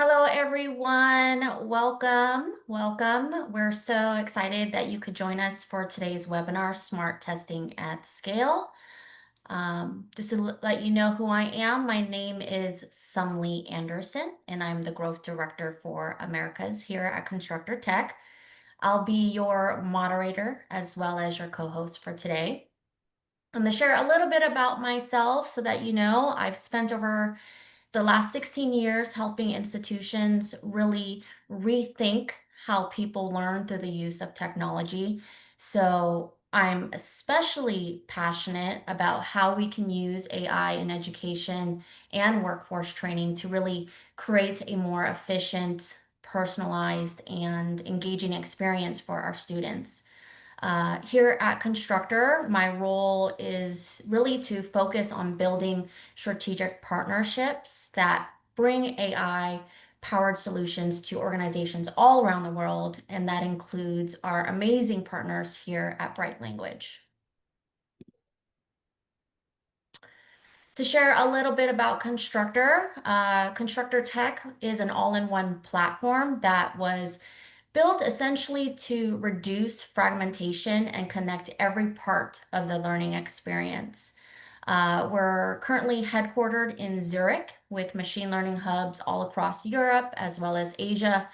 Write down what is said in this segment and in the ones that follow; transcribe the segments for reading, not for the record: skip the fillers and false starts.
Hello, everyone. Welcome. Welcome. We're so excited that you could join us for today's webinar, Smart Testing at Scale. Just to let you know who I am, my name is Sumlee Anderson, and I'm the Growth Director for Americas here at Constructor Tech. I'll be your moderator as well as your co-host for today. I'm going to share a little bit about myself so that you know I've spent over the last 16 years helping institutions really rethink how people learn through the use of technology. So I'm especially passionate about how we can use AI in education and workforce training to really create a more efficient, personalized, and engaging experience for our students. Here at Constructor, my role is really to focus on building strategic partnerships that bring AI powered solutions to organizations all around the world, and that includes our amazing partners here at Bright Language. To share a little bit about Constructor, Constructor Tech is an all-in-one platform that was built essentially to reduce fragmentation and connect every part of the learning experience. We're currently headquartered in Zurich with machine learning hubs all across Europe as well as Asia.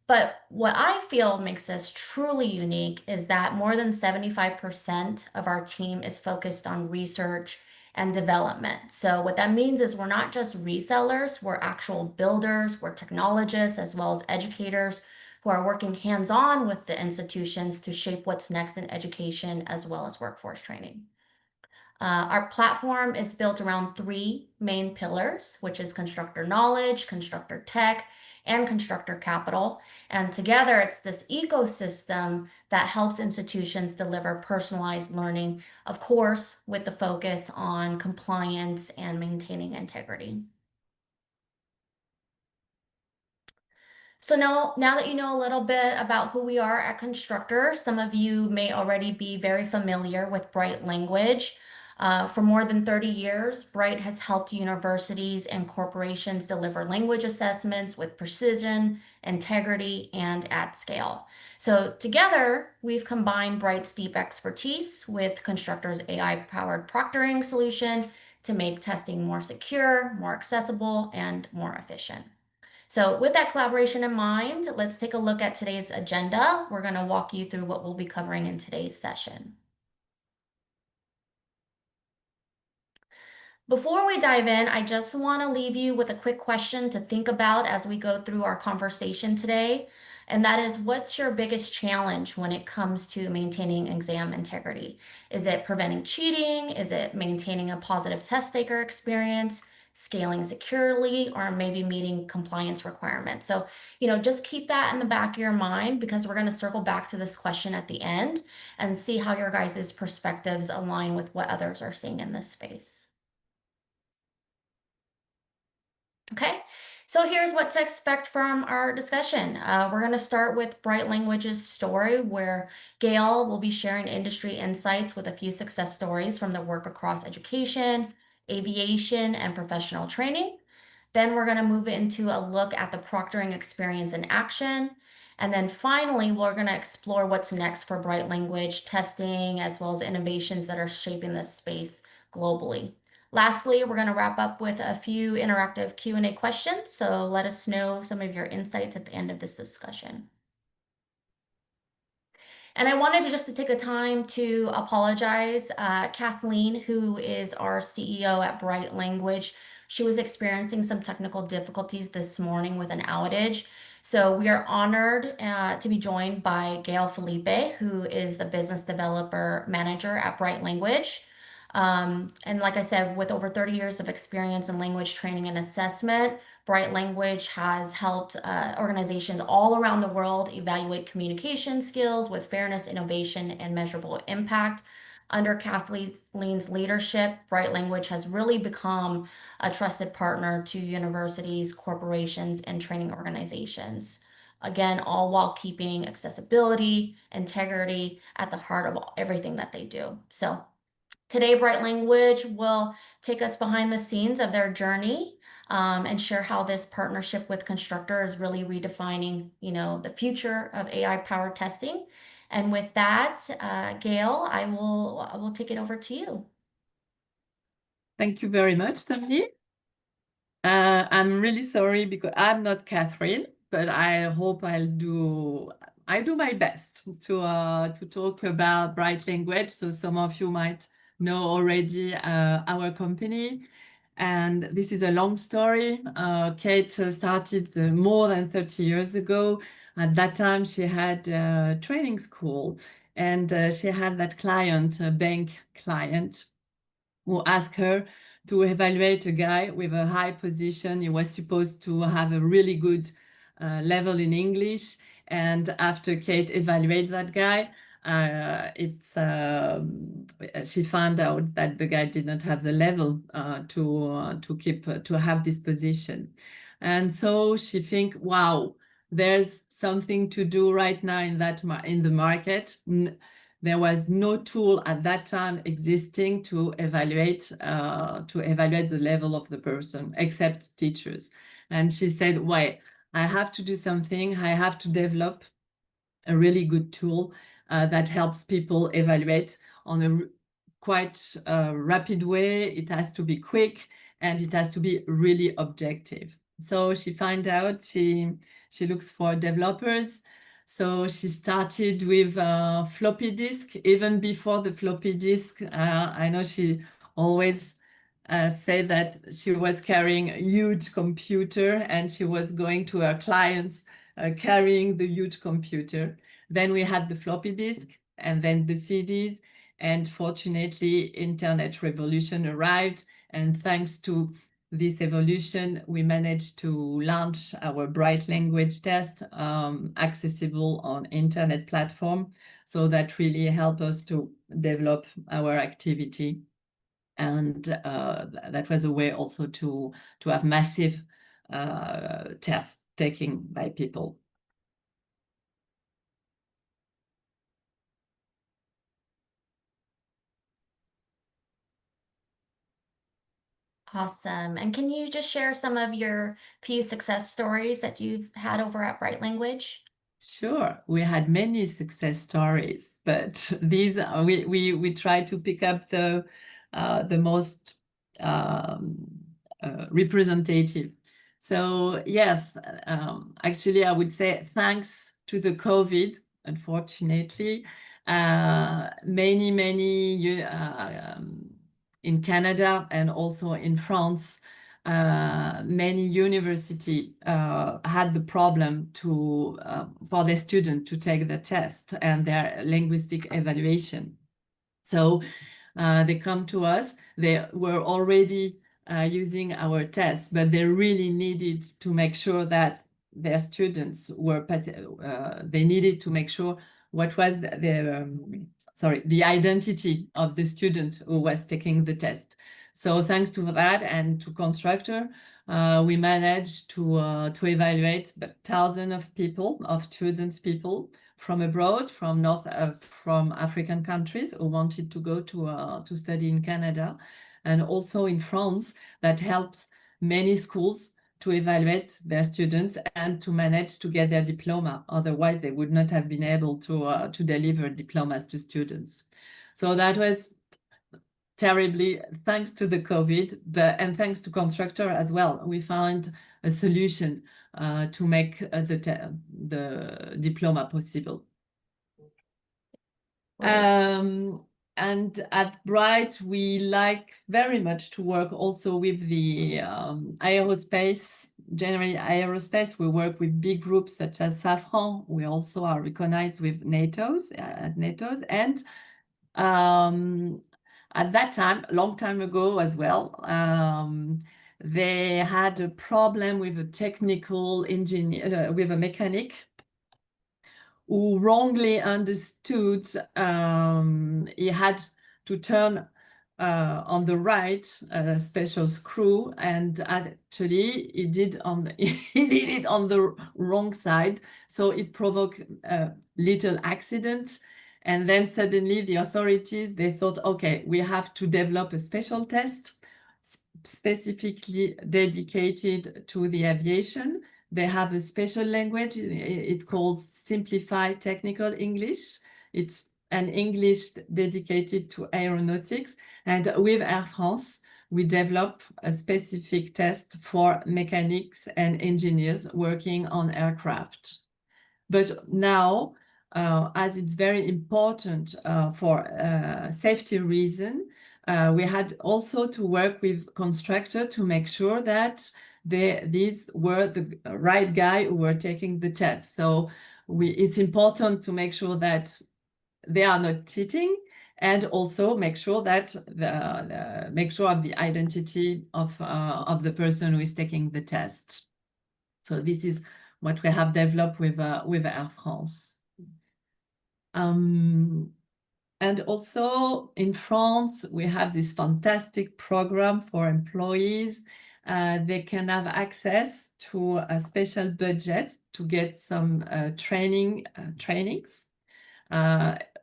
But what I feel makes us truly unique is that more than 75% of our team is focused on research and development. So, what that means is we're not just resellers, we're actual builders, we're technologists, as well as educators who are working hands on with the institutions to shape what's next in education as well as workforce training. Our platform is built around three main pillars, which is Constructor Knowledge, Constructor Tech, and Constructor Capital. And together, it's this ecosystem that helps institutions deliver personalized learning, of course, with the focus on compliance and maintaining integrity. So now that you know a little bit about who we are at Constructor, some of you may already be very familiar with Bright Language. For more than 30 years, Bright has helped universities and corporations deliver language assessments with precision, integrity, and at scale. So together, we've combined Bright's deep expertise with Constructor's AI-powered proctoring solution to make testing more secure, more accessible, and more efficient. So with that collaboration in mind, let's take a look at today's agenda. We're going to walk you through what we'll be covering in today's session. Before we dive in, I just want to leave you with a quick question to think about as we go through our conversation today. And that is, what's your biggest challenge when it comes to maintaining exam integrity? Is it preventing cheating? Is it maintaining a positive test taker experience? Scaling securely, or maybe meeting compliance requirements? So, just keep that in the back of your mind because we're going to circle back to this question at the end and see how your guys' perspectives align with what others are seeing in this space. Okay, so here's what to expect from our discussion. We're going to start with Bright Language's story, where Gail will be sharing industry insights with a few success stories from their work across education, aviation, and professional training. Then we're going to move into a look at the proctoring experience in action. And then finally, we're going to explore what's next for Bright Language testing, as well as innovations that are shaping this space globally. Lastly, we're going to wrap up with a few interactive Q&A questions, so let us know some of your insights at the end of this discussion. And I wanted to just to take a time to apologize. Cathleen, who is our CEO at Bright Language, she was experiencing some technical difficulties this morning with an outage. So we are honored to be joined by Gail Felipe, who is the business developer manager at Bright Language. And like I said, with over 30 years of experience in language training and assessment, Bright Language has helped organizations all around the world evaluate communication skills with fairness, innovation, and measurable impact. Under Kathleen's leadership, Bright Language has really become a trusted partner to universities, corporations, and training organizations. Again, all while keeping accessibility, integrity at the heart of everything that they do. So Today, Bright Language will take us behind the scenes of their journey and share how this partnership with Constructor is really redefining, the future of AI-powered testing. And with that, Gail, I will take it over to you. Thank you very much, Sumlee. I'm really sorry because I'm not Cathleen, but I hope I do my best to talk about Bright Language. So some of you might know already our company. And this is a long story. Kate started more than 30 years ago. At that time, she had a training school, and she had that client, a bank client, who asked her to evaluate a guy with a high position. He was supposed to have a really good level in English. And after Kate evaluated that guy, she found out that the guy did not have the level to have this position. And so she think, wow, there's something to do right now in the market. There was no tool at that time existing to evaluate the level of the person, except teachers. And she said, "Why? I have to do something. I have to develop a really good tool that helps people evaluate on a quite rapid way. It has to be quick, and it has to be really objective." So she found out, she looks for developers. So she started with floppy disk. Even before the floppy disk, I know she always said that she was carrying a huge computer, and she was going to her clients carrying the huge computer. Then we had the floppy disk, and then the CDs. And fortunately, internet revolution arrived. And thanks to this evolution, we managed to launch our Bright Language test accessible on internet platform. So that really helped us to develop our activity. And that was a way also to have massive tests taken by people. Awesome. And can you just share some of your few success stories that you've had over at Bright Language? Sure, we had many success stories, but these we try to pick up the most representative. So yes, actually, I would say thanks to the COVID, unfortunately, many in Canada and also in France, many university had the problem for their student to take the test and their linguistic evaluation. So they come to us. They were already using our test, but they really needed to make sure that their students were, they needed to make sure what was the identity of the student who was taking the test. So thanks to that and to Constructor, we managed to evaluate thousands of students from abroad, from African countries who wanted to go to study in Canada, and also in France. That helps many schools to evaluate their students and to manage to get their diploma. Otherwise, they would not have been able to deliver diplomas to students. So that was terribly thanks to the COVID, and thanks to Constructor as well. We found a solution to make the diploma possible. And at Bright, we like very much to work also with the aerospace, generally aerospace. We work with big groups such as Safran. We also are recognized with NATO's, and at that time, a long time ago as well, they had a problem with a technical engineer, with a mechanic who wrongly understood he had to turn on the right special screw, and actually he did it on the wrong side, so it provoked a little accident, And then suddenly the authorities, they thought, okay, we have to develop a special test specifically dedicated to the aviation. They have a special language. It calls Simplified Technical English. It's an English dedicated to aeronautics. And with Air France, we develop a specific test for mechanics and engineers working on aircraft. But now, as it's very important for safety reason, we had also to work with Constructor to make sure that these were the right guy who were taking the test. So it's important to make sure that they are not cheating, and also make sure that make sure of the identity of the person who is taking the test. So this is what we have developed with Air France. And also in France, we have this fantastic program for employees. They can have access to a special budget to get some trainings,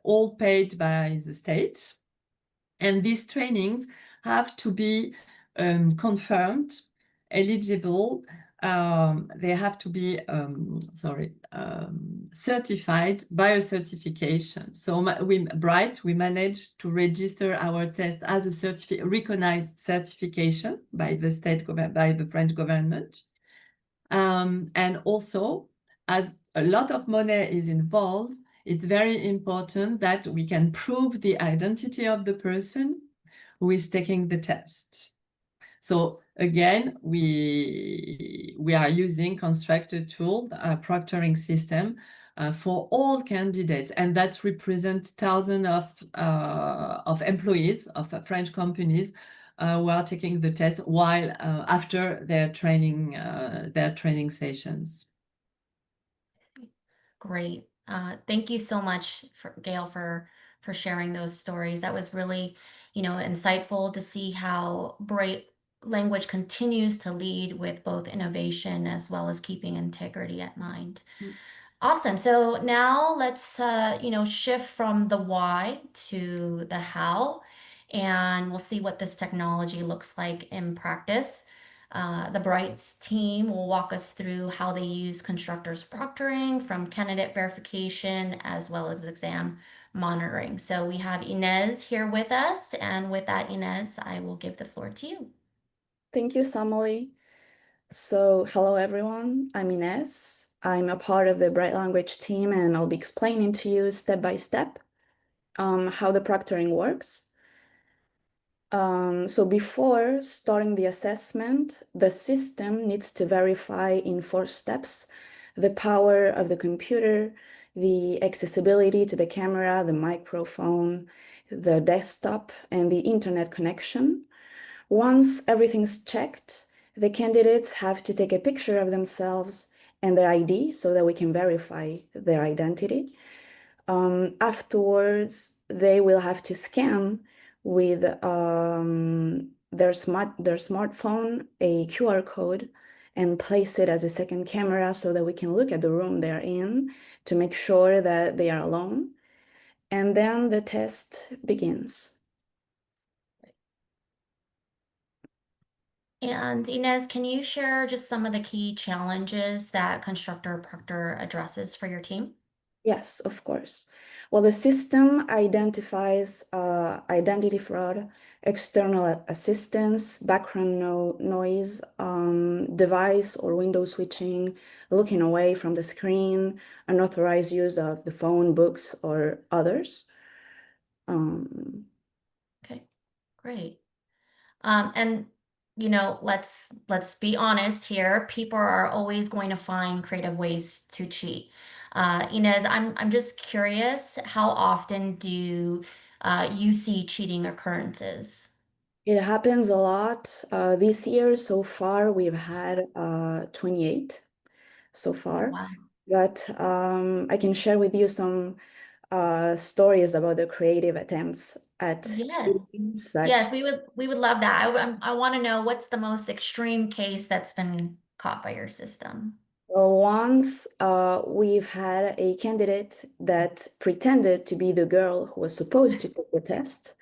all paid by the state. And these trainings have to be confirmed, eligible. They have to be, certified by a certification. So we managed to register our test as a recognized certification by the French government. And also, as a lot of money is involved, it's very important that we can prove the identity of the person who is taking the test. So again, we are using Constructor tool, a proctoring system for all candidates, and that represents thousands of employees of French companies who are taking the test while after their training sessions. Great. Thank you so much, Gail, for sharing those stories. That was really, insightful to see how Bright Language continues to lead with both innovation as well as keeping integrity at mind. Mm. Awesome. So now let's, shift from the why to the how, and we'll see what this technology looks like in practice. The Brights team will walk us through how they use Constructor's proctoring from candidate verification as well as exam monitoring. So we have Inez here with us, and with that, Inez, I will give the floor to you. Thank you, Sumlee. So, hello everyone. I'm Ines. I'm a part of the Bright Language team, and I'll be explaining to you step by step how the proctoring works. So before starting the assessment, the system needs to verify in 4 steps the power of the computer, the accessibility to the camera, the microphone, the desktop, and the internet connection. Once everything's checked, the candidates have to take a picture of themselves and their ID so that we can verify their identity. Afterwards, they will have to scan with their smartphone a QR code and place it as a second camera so that we can look at the room they're in to make sure that they are alone. And then the test begins. And Inez, can you share just some of the key challenges that Constructor Proctor addresses for your team? Yes, of course. Well, the system identifies identity fraud, external assistance, background noise, device or window switching, looking away from the screen, unauthorized use of the phone, books, or others. Okay, great. And let's be honest here. People are always going to find creative ways to cheat. Inez, I'm just curious, how often do you see cheating occurrences? It happens a lot. This year so far, we've had 28 so Oh, far. wow. But I can share with you some stories about the creative attempts at Yes. cheating, such Yes, we would love that. I want to know what's the most extreme case that's been caught by your system. Well, once we've had a candidate that pretended to be the girl who was supposed to take the test.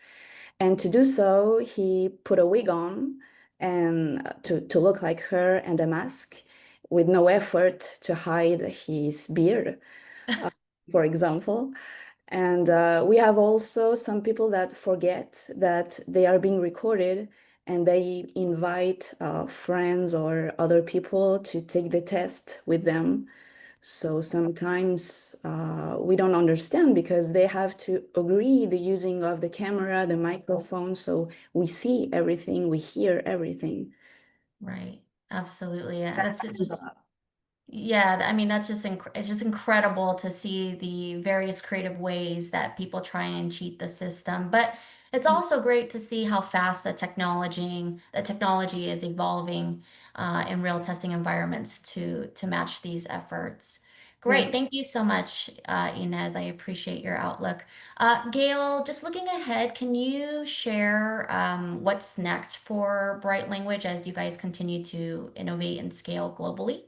And to do so, he put a wig on and to look like her and a mask with no effort to hide his beard, uh, for example. And we have also some people that forget that they are being recorded and they invite friends or other people to take the test with them. So sometimes we don't understand because they have to agree the using of the camera, the microphone, so we see everything, we hear everything. Right. Absolutely. That's just Yeah, I mean that's just it's just incredible to see the various creative ways that people try and cheat the system. But it's also great to see how fast the technology is evolving in real testing environments to match these efforts. Yeah. Great, thank you so much, Inez. I appreciate your outlook. Gail, just looking ahead, can you share what's next for Bright Language as you guys continue to innovate and scale globally?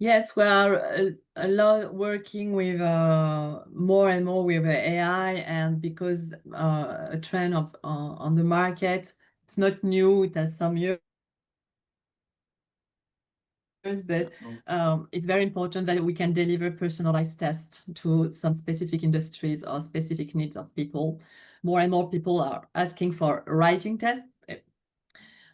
Yes, we are a lot working with more and more with AI, and because a trend of on the market, it's not new. It has some years, but it's very important that we can deliver personalized tests to some specific industries or specific needs of people. More and more people are asking for writing tests.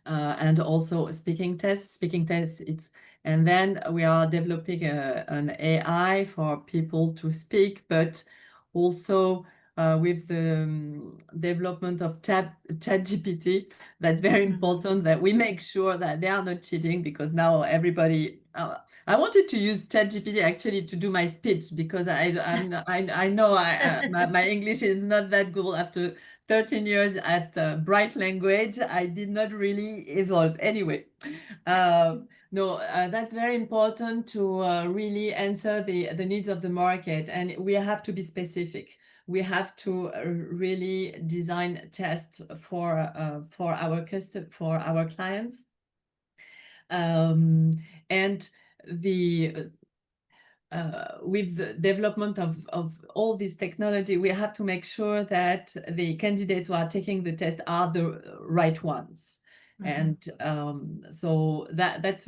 And also speaking tests. Speaking tests, and then we are developing an AI for people to speak, but also with the development of ChatGPT, that's very important that we make sure that they are not cheating, because now everybody. I wanted to use ChatGPT actually to do my speech, because I know my English is not that good after 13 years at Bright Language. I did not really evolve. Anyway, no, that's very important to really answer the needs of the market, and we have to be specific. We have to really design tests for our clients, and the with the development of all this technology, we have to make sure that the candidates who are taking the test are the right ones. Mhm. And so that's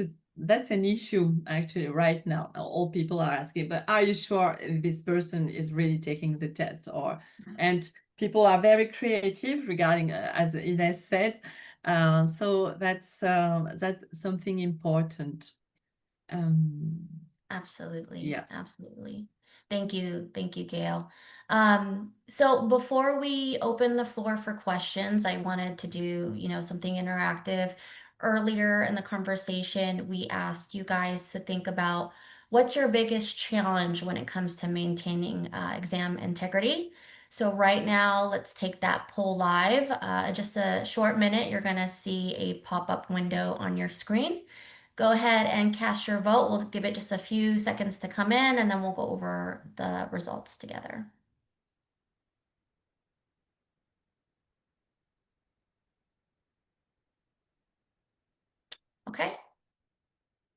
an issue actually right now. All people are asking, but are you sure this person is really taking the test? And people are very creative regarding, as Ines said. So that's something important. Um, Absolutely. yes. Absolutely. Thank you. Thank you, Gail. So before we open the floor for questions, I wanted to do, something interactive. Earlier in the conversation, we asked you guys to think about what's your biggest challenge when it comes to maintaining exam integrity. So right now, let's take that poll live. In just a short minute, you're going to see a pop-up window on your screen. Go ahead and cast your vote. We'll give it just a few seconds to come in and then we'll go over the results together. Okay,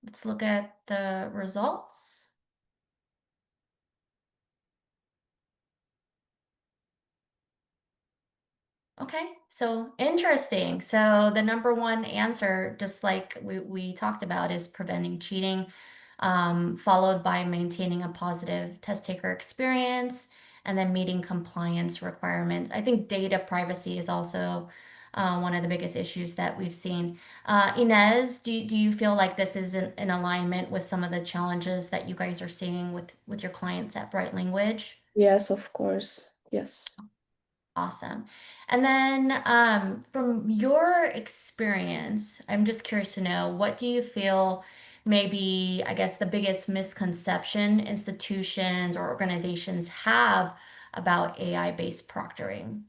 let's look at the results. Okay, so interesting. So the number one answer, just like we talked about, is preventing cheating, followed by maintaining a positive test taker experience, and then meeting compliance requirements. I think data privacy is also one of the biggest issues that we've seen. Inez, do you feel like this is in alignment with some of the challenges that you guys are seeing with your clients at Bright Language? Yes, of course. Yes. Awesome. And then from your experience, I'm just curious to know, what do you feel maybe, I guess, the biggest misconception institutions or organizations have about AI-based proctoring?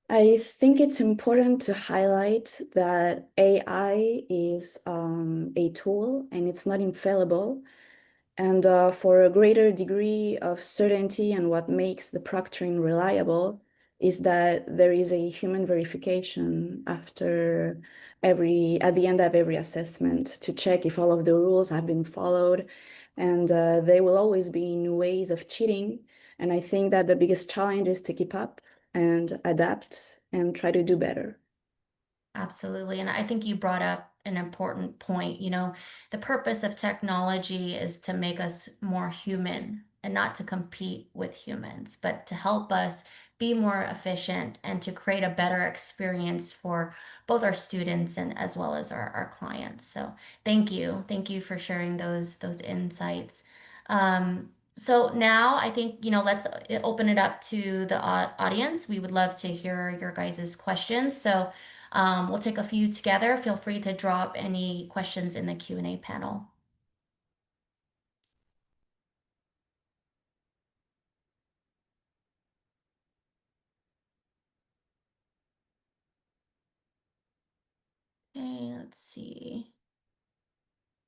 I think it's important to highlight that AI is a tool and it's not infallible. And for a greater degree of certainty and what makes the proctoring reliable, is that there is a human verification at the end of every assessment to check if all of the rules have been followed. And there will always be new ways of cheating. And I think that the biggest challenge is to keep up and adapt and try to do better. Absolutely. And I think you brought up an important point. The purpose of technology is to make us more human and not to compete with humans, but to help us be more efficient and to create a better experience for both our students and as well as our clients. So thank you. Thank you for sharing those insights. So now I think, let's open it up to the audience. We would love to hear your guys' questions. So we'll take a few together. Feel free to drop any questions in the Q&A panel. Okay, let's see.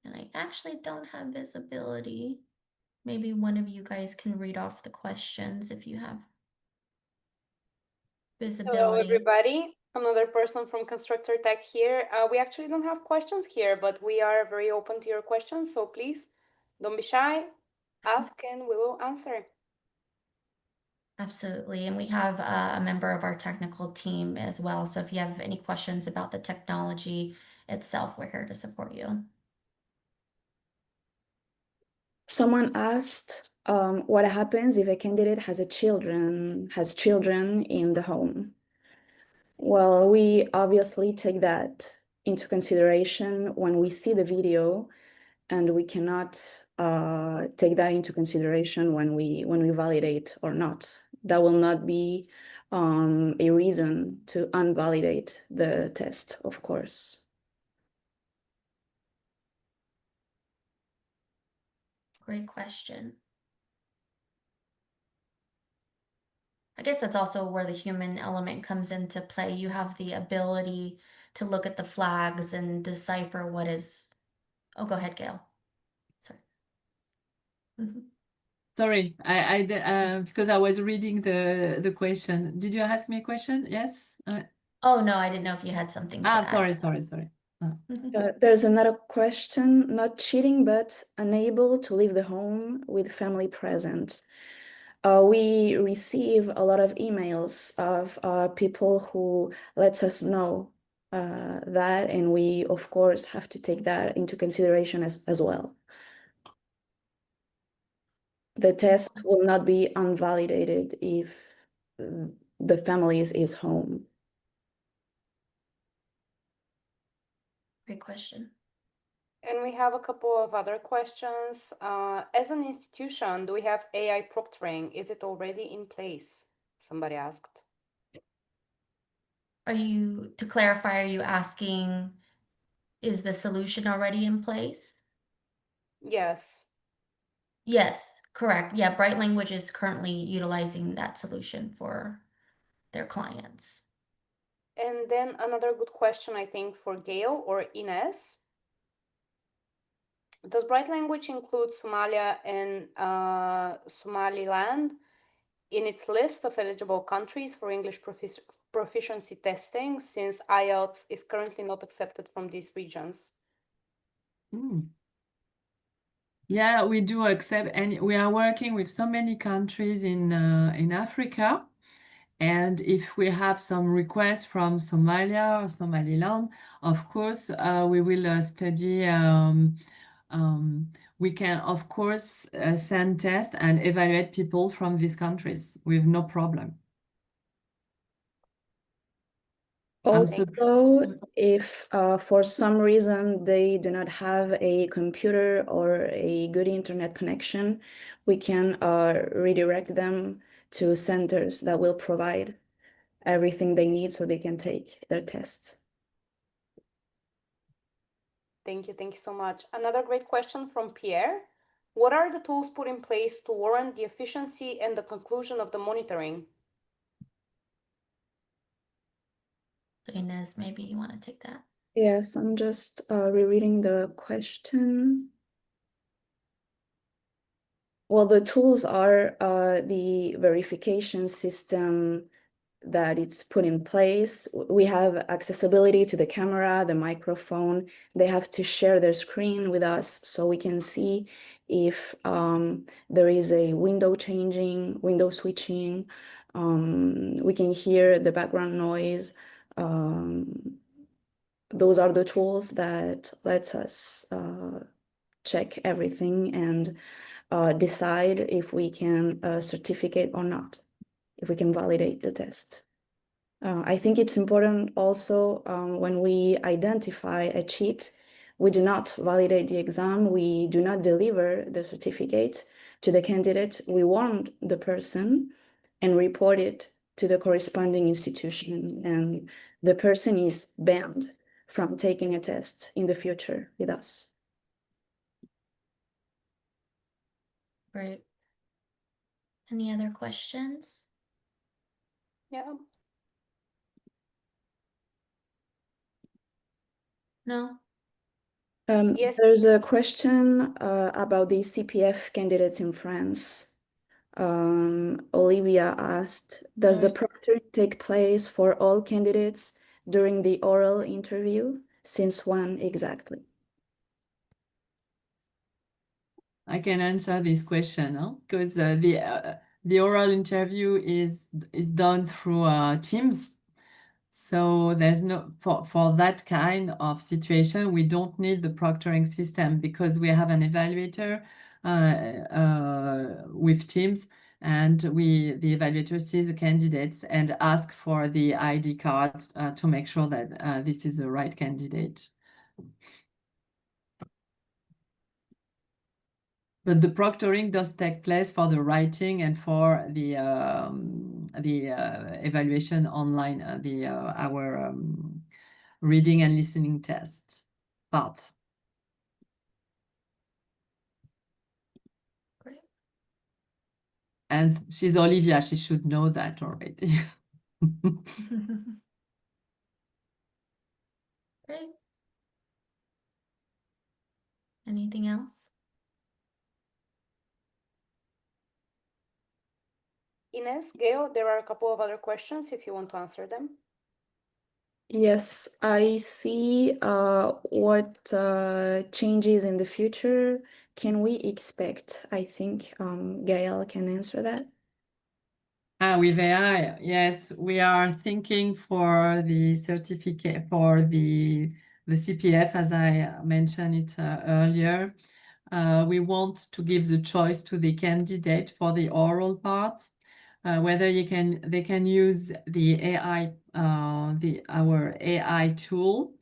And I actually don't have visibility. Maybe one of you guys can read off the questions if you have Hello, visibility. everybody. Another person from Constructor Tech here. We actually don't have questions here, but we are very open to your questions. So please don't be shy, ask, and we will answer. Absolutely. And we have a member of our technical team as well. So if you have any questions about the technology itself, we're here to support you. Someone asked what happens if a candidate has children in the home. Well, we obviously take that into consideration when we see the video, and we cannot take that into consideration when we validate or not. That will not be a reason to unvalidate the test, of course. Great question. I guess that's also where the human element comes into play. You have the ability to look at the flags and decipher what is. Oh, go ahead, Gail. Sorry. Sorry, because I was reading the question. Did you ask me a question? Yes? Oh, no, I didn't know if you had something to add. Sorry. There's another question, not cheating, but unable to leave the home with family present. We receive a lot of emails of people who lets us know that, and we, of course, have to take that into consideration as well. The test will not be unvalidated if the family is home. Great question. And we have a couple of other questions. As an institution, do we have AI proctoring? Is it already in place? Somebody asked. To clarify, are you asking, is the solution already in place? Yes. Yes, correct. Yeah, Bright Language is currently utilizing that solution for their clients. And then another good question, I think, for Gail or Ines. Does Bright Language include Somalia and Somaliland in its list of eligible countries for English proficiency testing, since IELTS is currently not accepted from these regions? Yeah, we do accept, and we are working with so many countries in Africa. And if we have some requests from Somalia or Somaliland, of course, we will study. We can, of course, send tests and evaluate people from these countries with no problem. Also, if for some reason they do not have a computer or a good internet connection, we can redirect them to centers that will provide everything they need so they can take their tests. Thank you so much. Another great question from Pierre. What are the tools put in place to warrant the efficiency and the conclusion of the monitoring? So Ines, maybe you want to take that. Yes, I'm just rereading the question. Well, the tools are the verification system that it's put in place. We have accessibility to the camera, the microphone. They have to share their screen with us so we can see if there is a window changing, window switching. We can hear the background noise. Those are the tools that lets us check everything and decide if we can certificate or not, if we can validate the test. I think it's important also when we identify a cheat, we do not validate the exam, we do not deliver the certificate to the candidate, we warn the person and report it to the corresponding institution, and the person is banned from taking a test in the future with us. Great. Any other questions? Yeah. No? Yes. There's a question about the CPF candidates in France. Olivia asked, does the proctoring take place for all candidates during the oral interview? Since when exactly? I can answer this question, because the oral interview is done through Teams. So there's no for that kind of situation, we don't need the proctoring system because we have an evaluator with Teams, and the evaluator sees the candidates and ask for the ID cards to make sure that this is the right candidate. But the proctoring does take place for the writing and for the evaluation online, our reading and listening test part. Great. And she's Olivia, she should know that already. Great. Anything else? Ines, Gail, there are a couple of other questions if you want to answer them. Yes, I see what changes in the future can we expect? I think Gail can answer that. With AI, yes, we are thinking for the certificate for the CPF, as I mentioned it earlier. We want to give the choice to the candidate for the oral part, whether they can use the AI, our AI tool,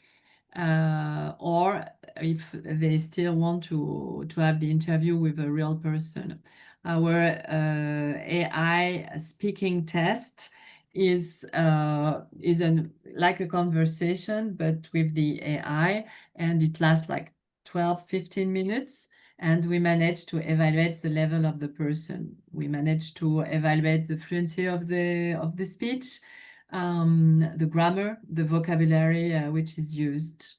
or if they still want to have the interview with a real person. Our AI speaking test is like a conversation, but with the AI, and it lasts like 12-15 minutes. And we managed to evaluate the level of the person. We managed to evaluate the fluency of the speech, the grammar, the vocabulary which is used.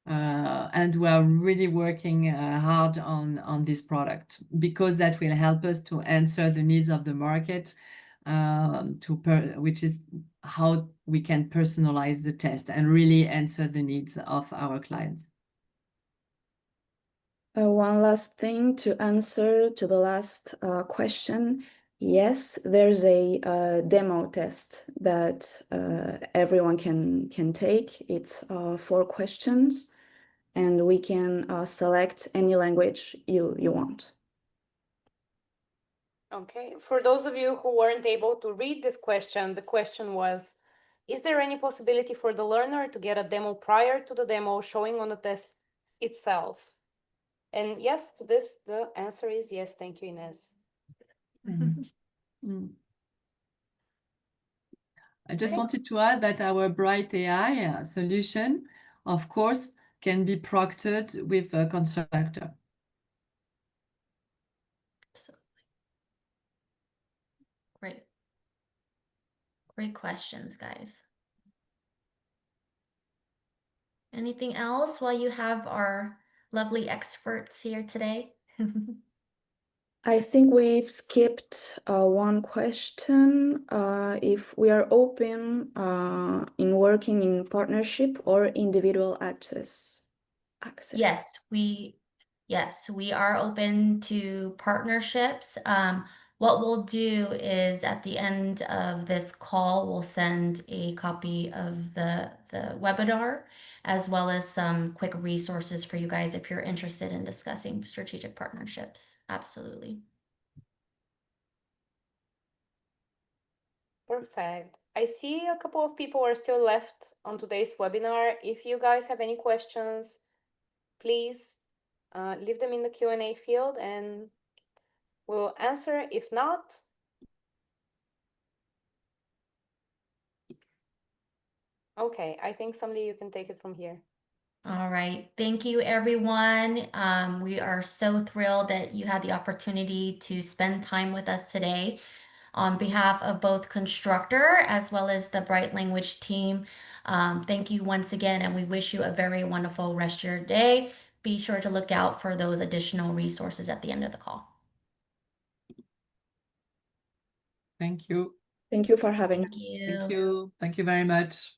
And we are really working hard on this product because that will help us to answer the needs of the market, which is how we can personalize the test and really answer the needs of our clients. One last thing to answer to the last question. Yes, there's a demo test that everyone can take. It's 4 questions, and we can select any language you want. Okay, for those of you who weren't able to read this question, the question was, is there any possibility for the learner to get a demo prior to the demo showing on the test itself? And yes, to this, the answer is yes. Thank you, Ines. I just wanted to add that our Bright AI solution, of course, can be proctored with a Constructor. Absolutely. Great. Great questions, guys. Anything else while you have our lovely experts here today? I think we've skipped one question. If we are open in working in partnership or individual access. Yes, we are open to partnerships. What we'll do is at the end of this call, we'll send a copy of the webinar as well as some quick resources for you guys if you're interested in discussing strategic partnerships. Absolutely. Perfect. I see a couple of people are still left on today's webinar. If you guys have any questions, please leave them in the Q&A field and we'll answer. If not, okay, I think Sumlee, you can take it from here. All right. Thank you, everyone. We are so thrilled that you had the opportunity to spend time with us today. On behalf of both Constructor as well as the Bright Language team, thank you once again, and we wish you a very wonderful rest of your day. Be sure to look out for those additional resources at the end of the call. Thank you. Thank you for having me. Thank you. Thank you. Thank you very much.